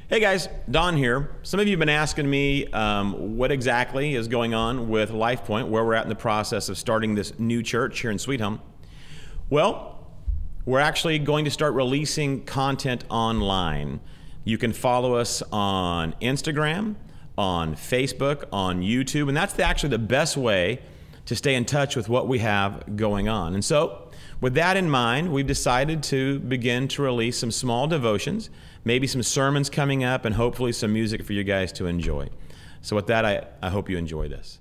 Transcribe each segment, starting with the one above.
Hey guys, Don here. Some of you have been asking me what exactly is going on with LifePoint, where we're at in the process of starting this new church here in Sweet Home. Well, we're actually going to start releasing content online. You can follow us on Instagram, on Facebook, on YouTube, and that's actually the best way to stay in touch with what we have going on. And so, with that in mind, we've decided to begin to release some small devotions, maybe some sermons coming up, and hopefully some music for you guys to enjoy. So with that, I hope you enjoy this.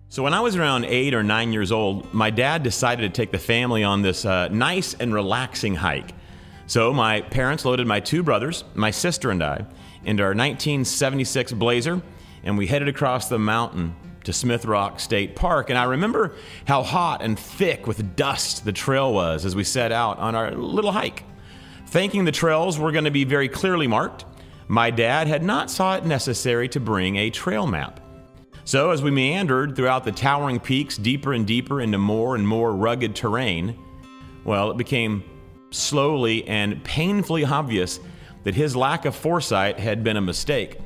So when I was around 8 or 9 years old, my dad decided to take the family on this nice and relaxing hike. So my parents loaded my two brothers, my sister and I, into our 1976 Blazer, and we headed across the mountain to Smith Rock State Park. And I remember how hot and thick with dust the trail was as we set out on our little hike. Thinking the trails were going to be very clearly marked, my dad had not thought it necessary to bring a trail map. So as we meandered throughout the towering peaks deeper and deeper into more and more rugged terrain, well, it became slowly and painfully obvious that his lack of foresight had been a mistake.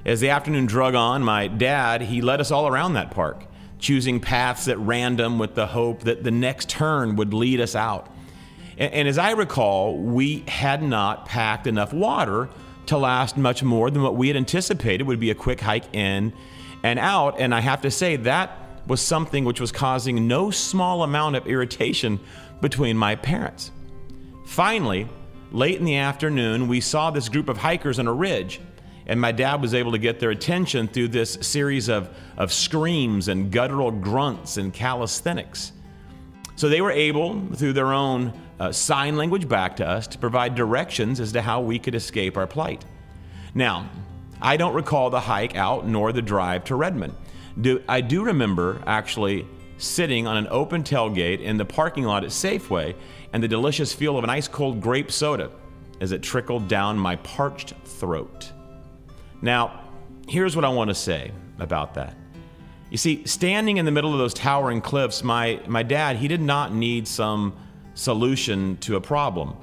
As the afternoon drug on, my dad, he led us all around that park, choosing paths at random with the hope that the next turn would lead us out. And as I recall, we had not packed enough water to last much more than what we had anticipated would be a quick hike in and out, and I have to say that was something which was causing no small amount of irritation between my parents. Finally, late in the afternoon, we saw this group of hikers on a ridge, and my dad was able to get their attention through this series of screams and guttural grunts and calisthenics. So they were able, through their own sign language back to us, to provide directions as to how we could escape our plight. Now, I don't recall the hike out nor the drive to Redmond. I do remember actually sitting on an open tailgate in the parking lot at Safeway and the delicious feel of an ice-cold grape soda as it trickled down my parched throat. Now, here's what I want to say about that. You see, standing in the middle of those towering cliffs, my dad, he did not need some solution to a problem.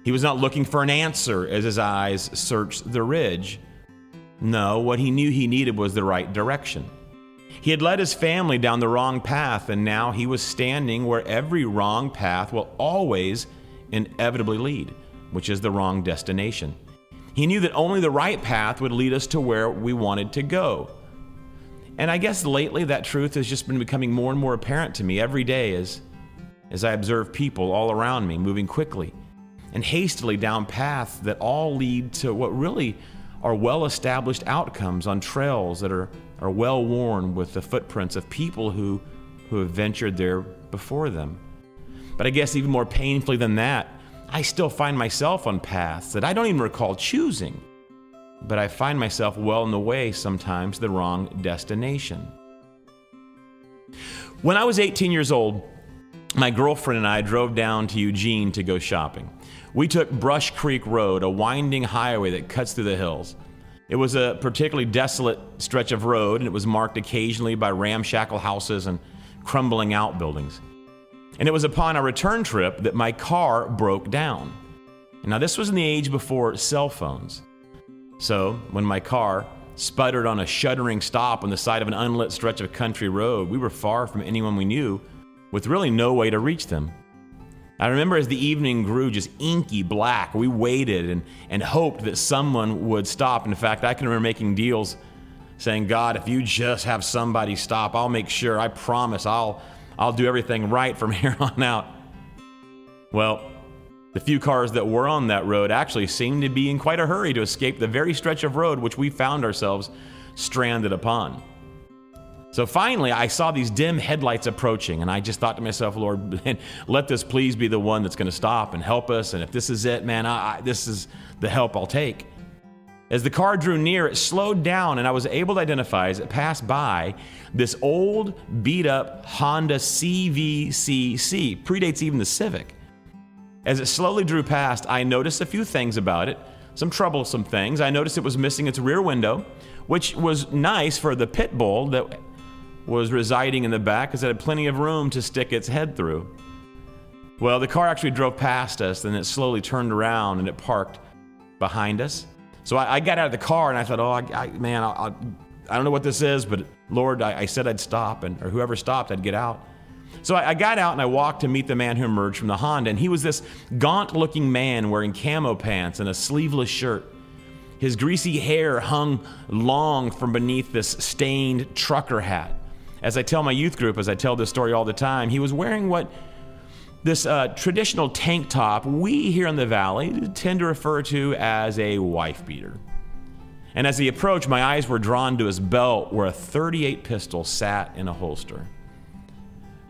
He was not looking for an answer as his eyes searched the ridge. No, what he knew he needed was the right direction. He had led his family down the wrong path, and now he was standing where every wrong path will always inevitably lead, which is the wrong destination. He knew that only the right path would lead us to where we wanted to go. And I guess lately that truth has just been becoming more and more apparent to me every day as I observe people all around me moving quickly and hastily down paths that all lead to what really are well-established outcomes on trails that are well-worn with the footprints of people who have ventured there before them. But I guess even more painfully than that, I still find myself on paths that I don't even recall choosing, but I find myself well in the way sometimes to the wrong destination. When I was 18 years old, my girlfriend and I drove down to Eugene to go shopping. We took Brush Creek Road, a winding highway that cuts through the hills. It was a particularly desolate stretch of road, and it was marked occasionally by ramshackle houses and crumbling outbuildings. And it was upon our return trip that my car broke down. And now this was in the age before cell phones. So when my car sputtered on a shuddering stop on the side of an unlit stretch of country road, we were far from anyone we knew, with really no way to reach them. I remember as the evening grew just inky black, we waited and hoped that someone would stop. In fact, I can remember making deals saying, God, if you just have somebody stop, I'll make sure, I promise, I'll do everything right from here on out. Well, the few cars that were on that road actually seemed to be in quite a hurry to escape the very stretch of road which we found ourselves stranded upon. So finally, I saw these dim headlights approaching, and I just thought to myself, Lord, let this please be the one that's going to stop and help us. And if this is it, man, this is the help I'll take. As the car drew near, it slowed down, and I was able to identify as it passed by this old, beat-up Honda CVCC. Predates even the Civic. As it slowly drew past, I noticed a few things about it, some troublesome things. I noticed it was missing its rear window, which was nice for the pit bull that was residing in the back, because it had plenty of room to stick its head through. Well, the car actually drove past us, and it slowly turned around, and it parked behind us. So I got out of the car, and I thought, I don't know what this is, but Lord, I said I'd stop, or whoever stopped, I'd get out. So I got out, and I walked to meet the man who emerged from the Honda, and he was this gaunt-looking man wearing camo pants and a sleeveless shirt. His greasy hair hung long from beneath this stained trucker hat. As I tell my youth group, as I tell this story all the time, he was wearing this traditional tank top we here in the Valley tend to refer to as a wife beater. And as he approached, my eyes were drawn to his belt where a .38 pistol sat in a holster.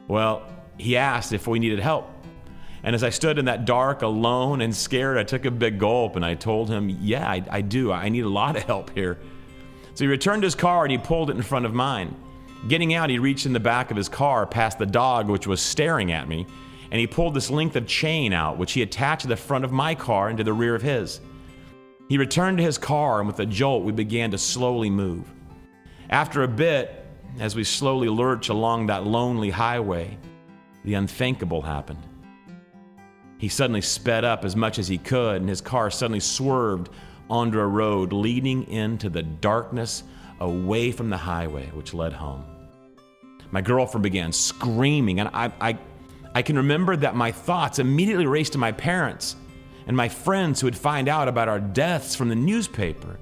Well, he asked if we needed help. And as I stood in that dark, alone and scared, I took a big gulp and I told him, yeah, I do. I need a lot of help here. So he returned his car and he pulled it in front of mine. Getting out, he reached in the back of his car past the dog, which was staring at me, and he pulled this length of chain out, which he attached to the front of my car and to the rear of his. He returned to his car, and with a jolt, we began to slowly move. After a bit, as we slowly lurched along that lonely highway, the unthinkable happened. He suddenly sped up as much as he could, and his car suddenly swerved onto a road leading into the darkness away from the highway, which led home. My girlfriend began screaming, and I can remember that my thoughts immediately raced to my parents and my friends who would find out about our deaths from the newspaper.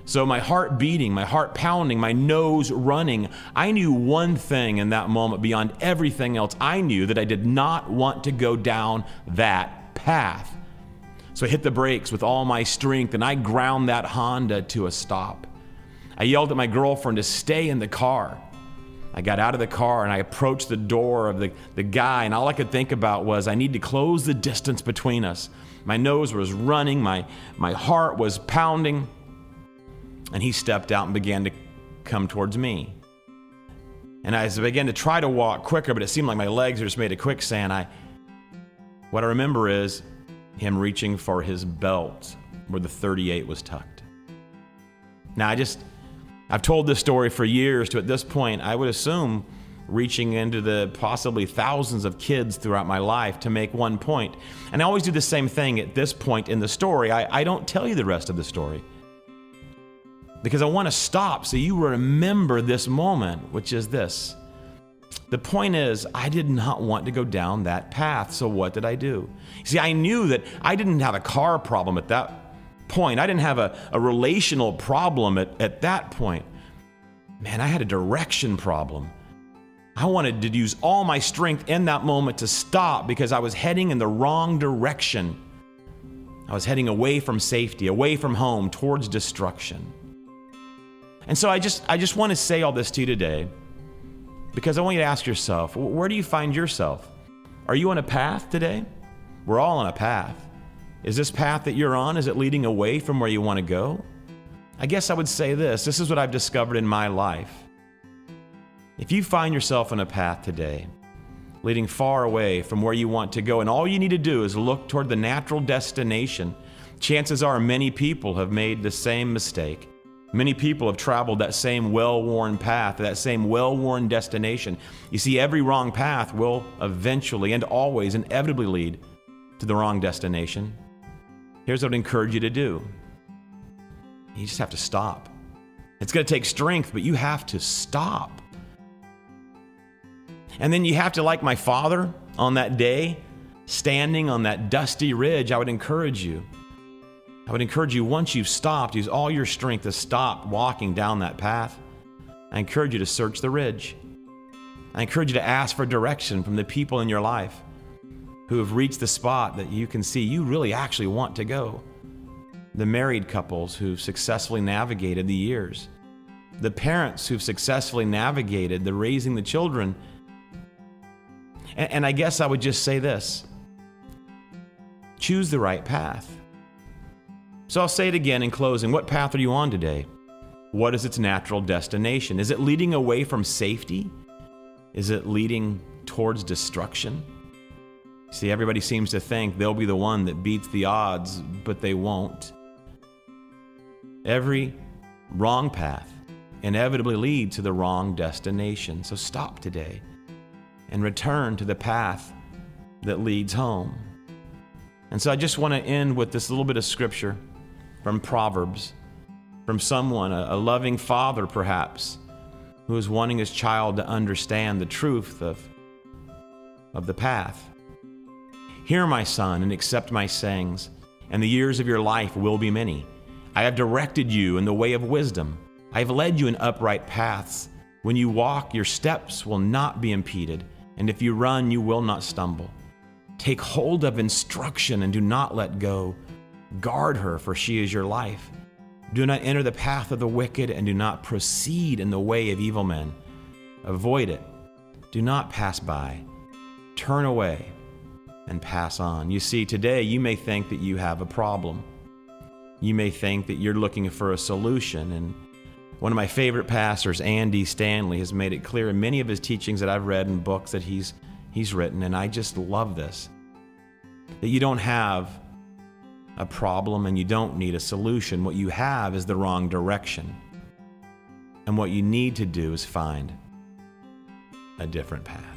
So my heart beating, my heart pounding, my nose running, I knew one thing in that moment beyond everything else. I knew that I did not want to go down that path. So I hit the brakes with all my strength, and I ground that Honda to a stop. I yelled at my girlfriend to stay in the car. I got out of the car and I approached the door of the guy, and all I could think about was I need to close the distance between us. My nose was running, my heart was pounding, and he stepped out and began to come towards me. And as I began to try to walk quicker, but it seemed like my legs were just made of quicksand, what I remember is him reaching for his belt where the .38 was tucked. Now I've told this story for years to, at this point, I would assume, reaching into the possibly thousands of kids throughout my life to make one point. And I always do the same thing at this point in the story. I don't tell you the rest of the story because I want to stop so you remember this moment, which is this. The point is, I did not want to go down that path, so what did I do? See, I knew that I didn't have a car problem at that point. I didn't have a relational problem at that point. Man, I had a direction problem. I wanted to use all my strength in that moment to stop because I was heading in the wrong direction. I was heading away from safety, away from home, towards destruction. And so I just want to say all this to you today because I want you to ask yourself, where do you find yourself? Are you on a path today? We're all on a path. Is this path that you're on, is it leading away from where you want to go? I guess I would say this is what I've discovered in my life. If you find yourself on a path today, leading far away from where you want to go, and all you need to do is look toward the natural destination, chances are many people have made the same mistake. Many people have traveled that same well-worn path, that same well-worn destination. You see, every wrong path will eventually and always inevitably lead to the wrong destination. Here's what I'd encourage you to do. You just have to stop. It's going to take strength, but you have to stop. And then you have to, like my father on that day, standing on that dusty ridge, I would encourage you. Once you've stopped, use all your strength to stop walking down that path. I encourage you to search the ridge. I encourage you to ask for direction from the people in your life who have reached the spot that you can see you really actually want to go. The married couples who've successfully navigated the years. The parents who've successfully navigated the raising the children. And I guess I would just say this. Choose the right path. So I'll say it again in closing. What path are you on today? What is its natural destination? Is it leading away from safety? Is it leading towards destruction? See, everybody seems to think they'll be the one that beats the odds, but they won't. Every wrong path inevitably leads to the wrong destination. So stop today and return to the path that leads home. And so I just want to end with this little bit of scripture from Proverbs, from someone, a loving father perhaps, who is wanting his child to understand the truth of the path. Hear, my son, and accept my sayings, and the years of your life will be many. I have directed you in the way of wisdom. I have led you in upright paths. When you walk, your steps will not be impeded, and if you run, you will not stumble. Take hold of instruction and do not let go. Guard her, for she is your life. Do not enter the path of the wicked, and do not proceed in the way of evil men. Avoid it. Do not pass by. Turn away and pass on. You see, today you may think that you have a problem. You may think that you're looking for a solution. And one of my favorite pastors, Andy Stanley, has made it clear in many of his teachings that I've read and books that he's written, and I just love this, that you don't have a problem and you don't need a solution. What you have is the wrong direction. And what you need to do is find a different path.